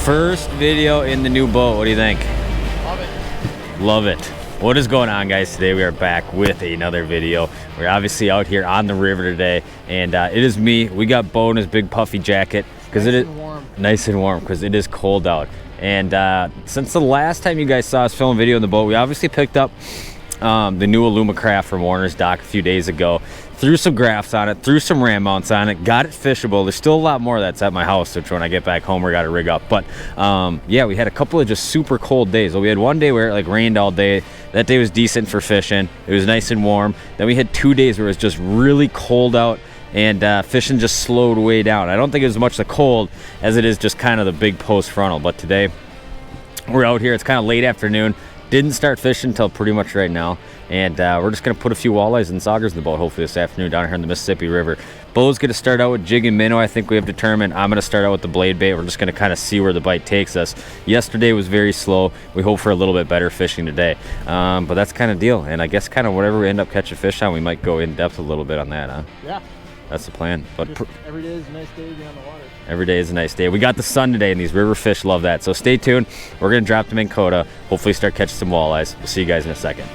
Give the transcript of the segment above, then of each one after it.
First video in the new boat. What do you think? Love it. Love it. What is going on, guys? Today we are back with another video. We're obviously out here on the river today, and it is me. We got Bo in his big puffy jacket because it is nice and warm because it is cold out. And since the last time you guys saw us film a video in the boat, we obviously picked up the new Alumacraft from Warner's dock a few days ago. Threw some graphs on it, threw some ram mounts on it, got it fishable. There's still a lot more that's at my house, which when I get back home, we got to rig up. But yeah, we had a couple of just super cold days. Well, we had one day where it like rained all day. That day was decent for fishing. It was nice and warm. Then we had 2 days where it was just really cold out, and fishing just slowed way down. I don't think it was much the cold as it is just kind of the big post frontal. But today, we're out here. It's kind of late afternoon. Didn't start fishing until pretty much right now, and we're just going to put a few walleyes and saugers in the boat hopefully this afternoon down here in the Mississippi River. Bo's going to start out with jig and minnow, I think we have determined. I'm going to start out with the blade bait. We're just going to kind of see where the bite takes us. Yesterday was very slow. We hope for a little bit better fishing today, but that's kind of deal. And I guess kind of whatever we end up catching fish on, we might go in depth a little bit on that, huh? Yeah. That's the plan. But every day is a nice day to be on the water. Every day is a nice day. We got the sun today, and these river fish love that. So stay tuned. We're going to drop them in Coda. Hopefully start catching some walleyes. We'll see you guys in a second.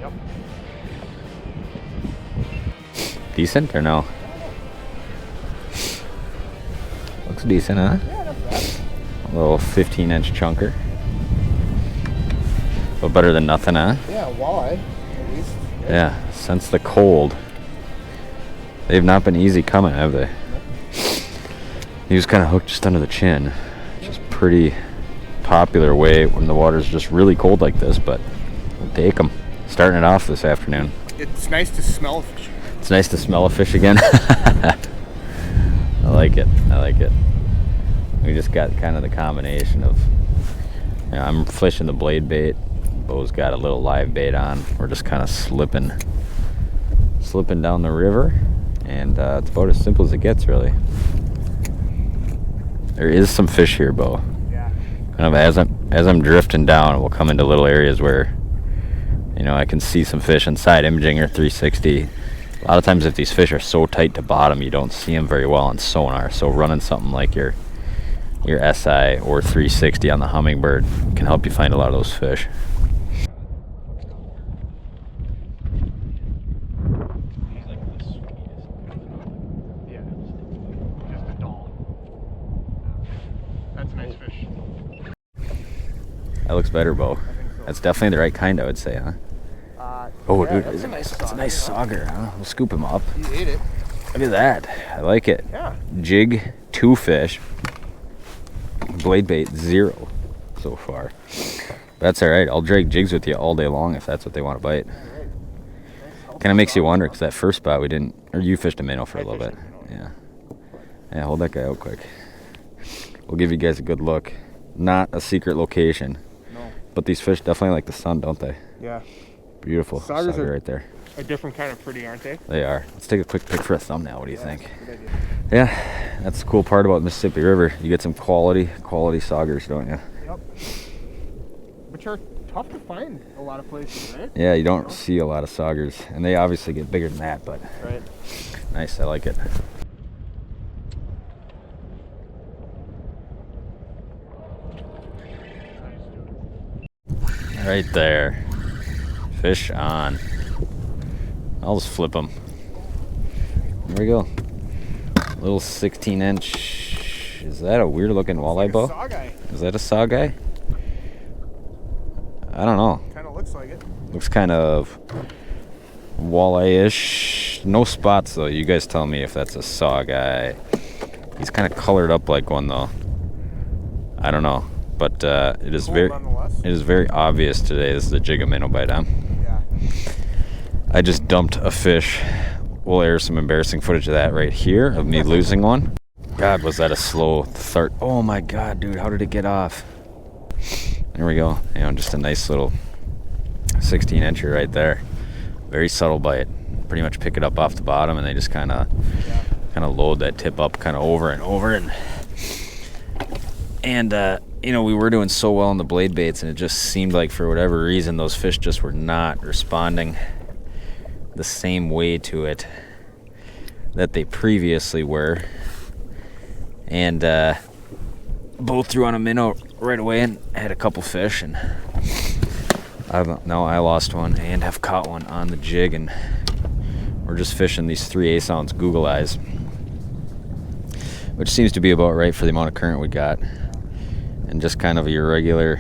Yep. Decent or no? Looks decent, huh? Yeah, not bad. A little 15-inch chunker. But better than nothing, huh? Yeah, walleye, at least. Yeah, since the cold. They've not been easy coming, have they? He was kind of hooked just under the chin. Which is pretty popular way when the water's just really cold like this, but we'll take them. Starting it off this afternoon. It's nice to smell fish. It's nice to smell a fish again. I like it. I like it. We just got kind of the combination of, you know, I'm fishing the blade bait. Bo's got a little live bait on. We're just kind of slipping down the river, and it's about as simple as it gets, really. There is some fish here, Bo. Yeah. Kind of as I'm drifting down, we'll come into little areas where, you know, I can see some fish inside imaging or 360. A lot of times if these fish are so tight to bottom, you don't see them very well on sonar. So running something like your SI or 360 on the Hummingbird can help you find a lot of those fish. Yeah, just a doll. That's a nice fish. That looks better, Bo. I think so. That's definitely the right kind, I would say, huh? Oh, yeah, dude, that's it's a nice sauger, huh? We'll scoop him up. You ate it. Look at that. I like it. Yeah. Jig, 2 fish. Blade bait, 0 so far. That's all right. I'll drag jigs with you all day long if that's what they want to bite. Kind of makes you wonder, because that first spot we didn't, or you fished a minnow for a little bit. Yeah. Yeah, hold that guy out quick. We'll give you guys a good look. Not a secret location. No. But these fish definitely like the sun, don't they? Yeah. Beautiful. Saugers Sauger are right there. a different kind of pretty, aren't they? They are. Let's take a quick pic for a thumbnail. What do you think? Good idea. Yeah, that's the cool part about Mississippi River. You get some quality saugers, don't you? Yep. Which are tough to find a lot of places, right? Yeah, you don't see a lot of saugers, and they obviously get bigger than that, but Right. nice. I like it. Right there. Fish on. I'll just flip them. There we go. Little 16-inch. Is that a weird looking walleye, Bo? Is that a saw guy? I don't know. Kind of looks like it. Looks kind of walleye-ish. No spots though. You guys tell me if that's a saw guy. He's kind of colored up like one though. I don't know, but it is very obvious today. This is a jig and minnow bite, huh? Yeah. I just dumped a fish. We'll air some embarrassing footage of that right here of me losing one. God, was that a slow start? Oh my God, dude, how did it get off? There we go. You know, just a nice little 16 incher right there. Very subtle bite. Pretty much pick it up off the bottom, and they just kind of load that tip up kind of over and over. And you know, we were doing so well on the blade baits, and it just seemed like for whatever reason those fish just were not responding the same way to it that they previously were. And both threw on a minnow right away and had a couple fish, and I lost one and have caught one on the jig, and we're just fishing these 3/8 ounce Google Eyes, which seems to be about right for the amount of current we got, and just kind of your regular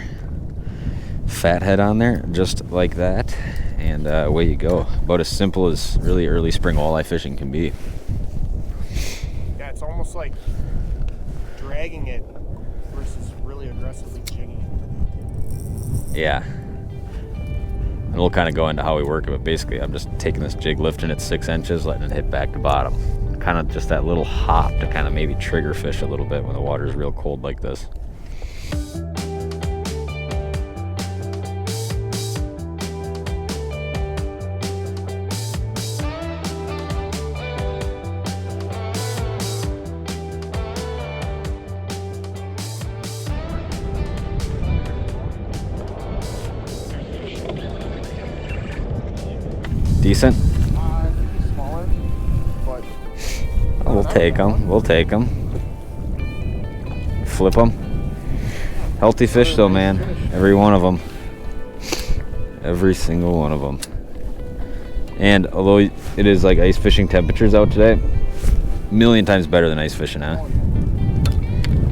fathead on there, just like that, and away you go. About as simple as really early spring walleye fishing can be. Yeah, it's almost like dragging it versus really aggressively jigging it. Yeah. And we'll kind of go into how we work it, but basically I'm just taking this jig, lifting it 6 inches, letting it hit back to bottom. Kind of just that little hop to kind of maybe trigger fish a little bit when the water is real cold like this. Decent? Smaller, but we'll take them. We'll take them. Flip them. Healthy fish though, man. Every one of them. Every single one of them. And although it is like ice fishing temperatures out today, a million times better than ice fishing, huh?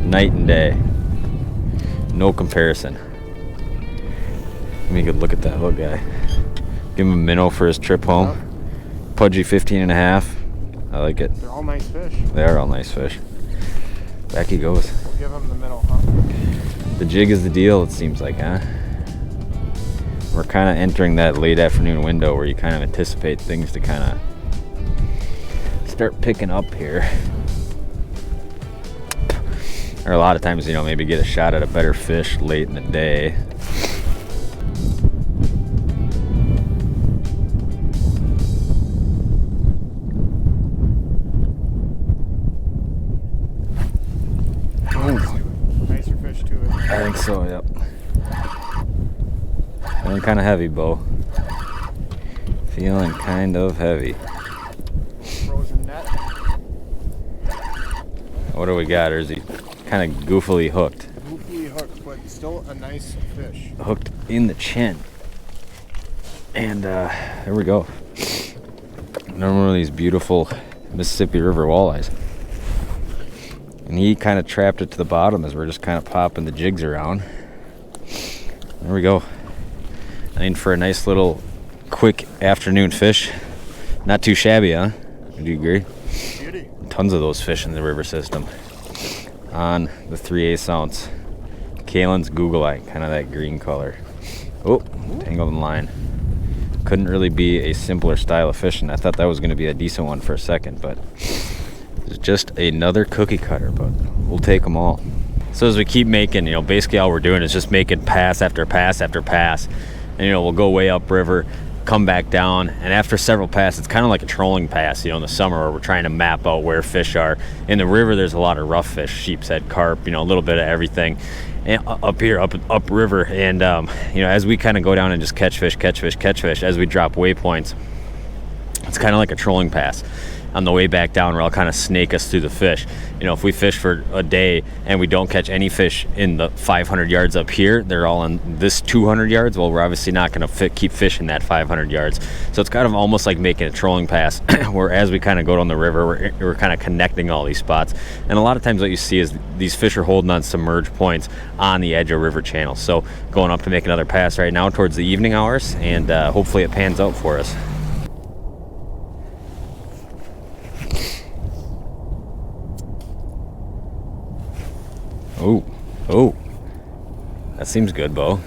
Night and day. No comparison. Let me look at that little guy. Give him a minnow for his trip home. Pudgy 15.5. I like it. They're all nice fish. They are all nice fish. Back he goes. We'll give him the minnow, huh? The jig is the deal, it seems like, huh? We're kind of entering that late afternoon window where you kind of anticipate things to kind of start picking up here. Or a lot of times, you know, maybe get a shot at a better fish late in the day. Nicer fish too. I think so, yep. Feeling kind of heavy, Bo. Feeling kind of heavy. Frozen net. What do we got? Or is he kind of goofily hooked? Goofily hooked, but still a nice fish. Hooked in the chin. And there we go. Another one of these beautiful Mississippi River walleyes. And he kind of trapped it to the bottom as we're just kind of popping the jigs around. There we go. I mean, for a nice little quick afternoon fish, not too shabby, huh? Would you agree? Beauty. Tons of those fish in the river system. On the 3/8 ounce Kalen's Google Eye, kind of that green color. Oh, tangled in line. Couldn't really be a simpler style of fishing. I thought that was going to be a decent one for a second, but it's just another cookie cutter, but we'll take them all. So as we keep making, you know, basically all we're doing is just making pass after pass after pass. And, you know, we'll go way upriver, come back down, and after several passes, it's kind of like a trolling pass, you know, in the summer where we're trying to map out where fish are. In the river, there's a lot of rough fish, sheep's head, carp, you know, a little bit of everything. And up here, up river, and, you know, as we kind of go down and just catch fish, as we drop waypoints, it's kind of like a trolling pass. On the way back down, where I'll kind of snake us through the fish. You know, if we fish for a day and we don't catch any fish in the 500 yards up here, they're all in this 200 yards. Well, we're obviously not going to keep fishing that 500 yards. So it's kind of almost like making a trolling pass, where as we kind of go down the river, we're kind of connecting all these spots. And a lot of times what you see is these fish are holding on submerged points on the edge of river channels. So going up to make another pass right now towards the evening hours, and hopefully it pans out for us. Oh, that seems good, Bo.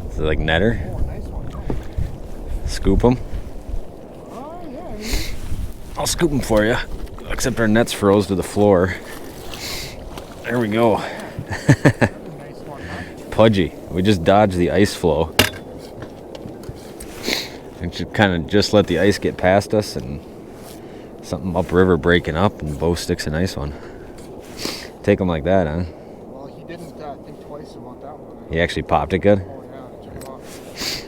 Is it like netter? Oh, nice one. Scoop them? Oh, yeah. I'll scoop them for you. Except our net's froze to the floor. There we go. Nice one, huh? pudgy. We just dodged the ice flow. And should kind of just let the ice get past us, and something upriver breaking up, and Bo sticks a nice one. Take him like that, huh? Well, he didn't think twice about that one. He actually popped it good? Oh, yeah, it took him off.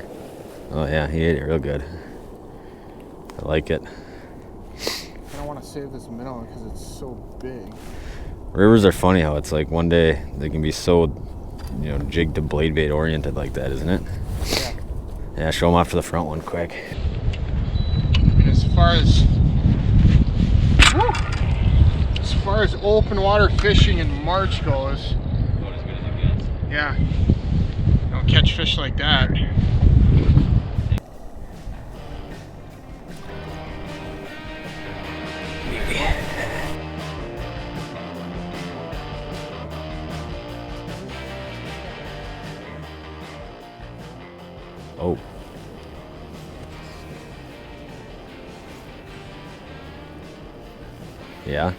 Oh yeah, he ate it real good. I like it. I don't want to save this minnow because it's so big. Rivers are funny how it's like one day they can be so, you know, jig to blade bait oriented like that, isn't it? Yeah. Yeah, show them off to the front one quick. And as far as open water fishing in March goes, yeah, don't catch fish like that. Oh. Yeah.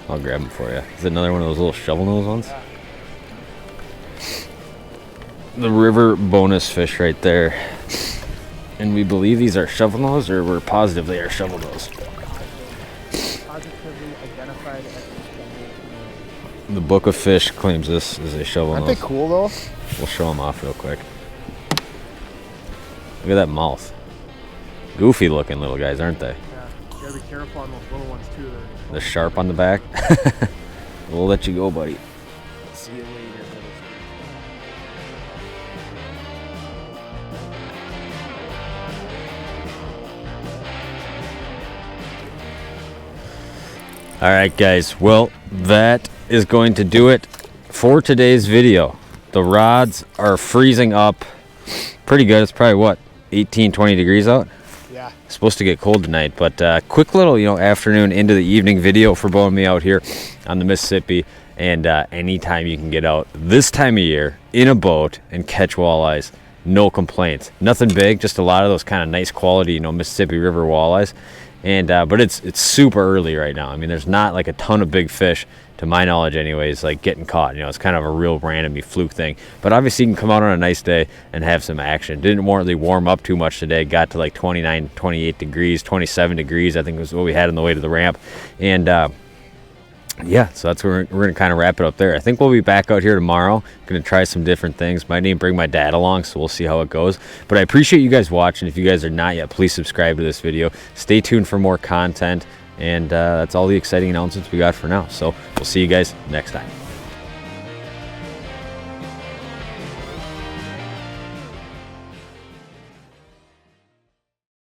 I'll grab him for you. Is it another one of those little shovel nose ones? Yeah. The river bonus fish right there. And we believe these are shovel nose, or we're positive they are shovel nose. Positively identified as The Book of Fish claims this is a shovel Aren't nose. they cool though? We'll show them off real quick. Look at that mouth. Goofy looking little guys, aren't they? Yeah. You gotta be careful on those little ones too. They're sharp on the back. We'll let you go, buddy. See you later. All right, guys. Well, that is going to do it for today's video. The rods are freezing up pretty good. It's probably, what, 18, 20 degrees out? Yeah. It's supposed to get cold tonight, but quick little, you know, afternoon into the evening video for Bo and me out here on the Mississippi. And anytime you can get out this time of year in a boat and catch walleyes, no complaints. Nothing big, just a lot of those kind of nice quality, you know, Mississippi River walleyes. And but it's super early right now. I mean, there's not like a ton of big fish, to my knowledge anyways, like getting caught. You know, it's kind of a real random fluke thing. But obviously you can come out on a nice day and have some action. Didn't really warm up too much today. Got to like 29, 28 degrees, 27 degrees, I think was what we had on the way to the ramp. And yeah, so that's where we're going to kind of wrap it up there. I think we'll be back out here tomorrow. Going to try some different things. Might even bring my dad along, so we'll see how it goes. But I appreciate you guys watching. If you guys are not yet, please subscribe to this video. Stay tuned for more content. And that's all the exciting announcements we got for now. So we'll see you guys next time.